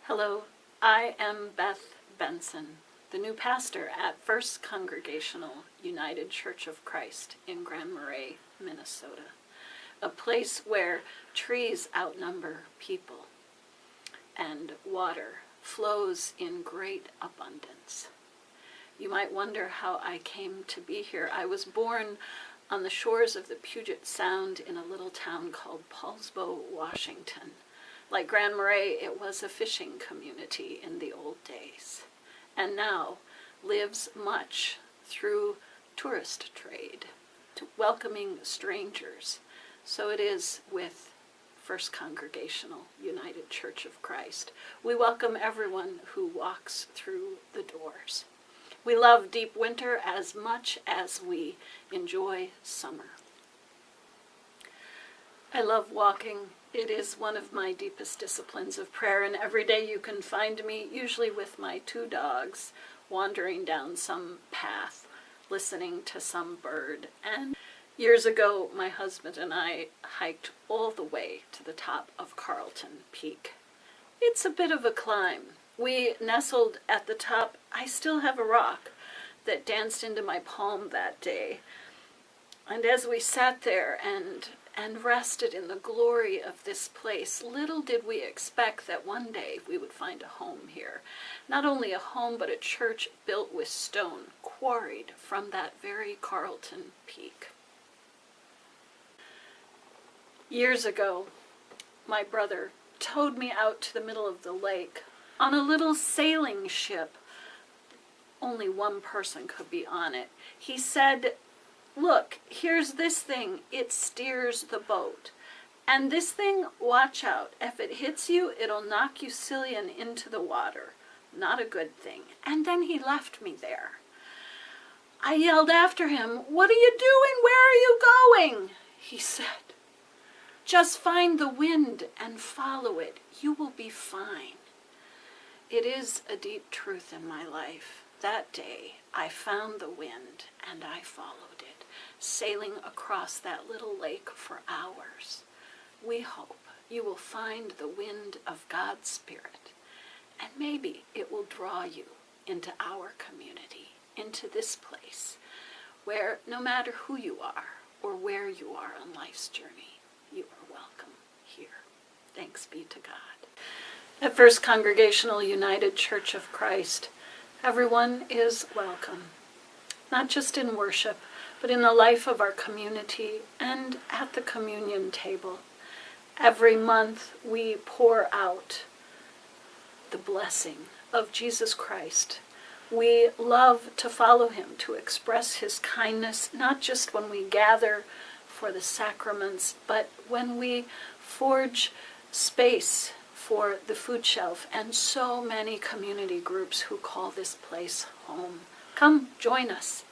Hello, I am Beth Benson, the new pastor at First Congregational United Church of Christ in Grand Marais, Minnesota, a place where trees outnumber people and water flows in great abundance. You might wonder how I came to be here. I was born on the shores of the Puget Sound in a little town called Paulsbo, Washington. Like Grand Marais, it was a fishing community in the old days, and now lives much through tourist trade, to welcoming strangers. So it is with First Congregational United Church of Christ. We welcome everyone who walks through the doors. We love deep winter as much as we enjoy summer. I love walking. It is one of my deepest disciplines of prayer, and every day you can find me, usually with my two dogs, wandering down some path, listening to some bird. And years ago, my husband and I hiked all the way to the top of Carlton Peak. It's a bit of a climb. We nestled at the top. I still have a rock that danced into my palm that day. And as we sat there and rested in the glory of this place, little did we expect that one day we would find a home here. Not only a home, but a church built with stone, quarried from that very Carlton Peak. Years ago, my brother towed me out to the middle of the lake on a little sailing ship. Only one person could be on it. He said, "Look, here's this thing. It steers the boat. And this thing, watch out. If it hits you, it'll knock you silly into the water. Not a good thing." And then he left me there. I yelled after him, "What are you doing? Where are you going?" He said, "Just find the wind and follow it. You will be fine." It is a deep truth in my life. That day, I found the wind and I followed it, sailing across that little lake for hours. We hope you will find the wind of God's Spirit, and maybe it will draw you into our community, into this place, where no matter who you are or where you are on life's journey, you are welcome here. Thanks be to God. At First Congregational United Church of Christ, everyone is welcome, not just in worship, but in the life of our community and at the communion table. Every month we pour out the blessing of Jesus Christ. We love to follow him, to express his kindness, not just when we gather for the sacraments, but when we forge space for the food shelf and so many community groups who call this place home. Come, join us.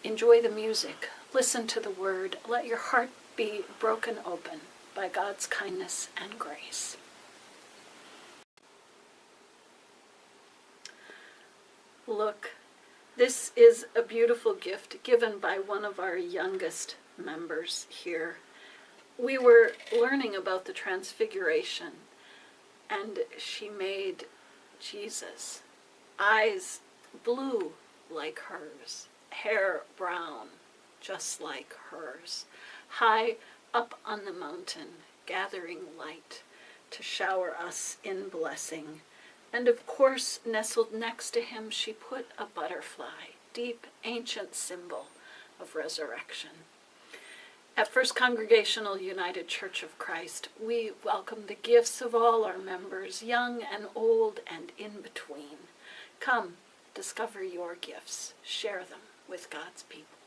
Enjoy the music. Listen to the word. Let your heart be broken open by God's kindness and grace. Look, this is a beautiful gift given by one of our youngest members here. We were learning about the Transfiguration, and she made Jesus, eyes blue like hers, hair brown just like hers, high up on the mountain, gathering light to shower us in blessing. And of course, nestled next to him, she put a butterfly, deep ancient symbol of resurrection. At First Congregational United Church of Christ, we welcome the gifts of all our members, young and old and in between. Come, discover your gifts. Share them with God's people.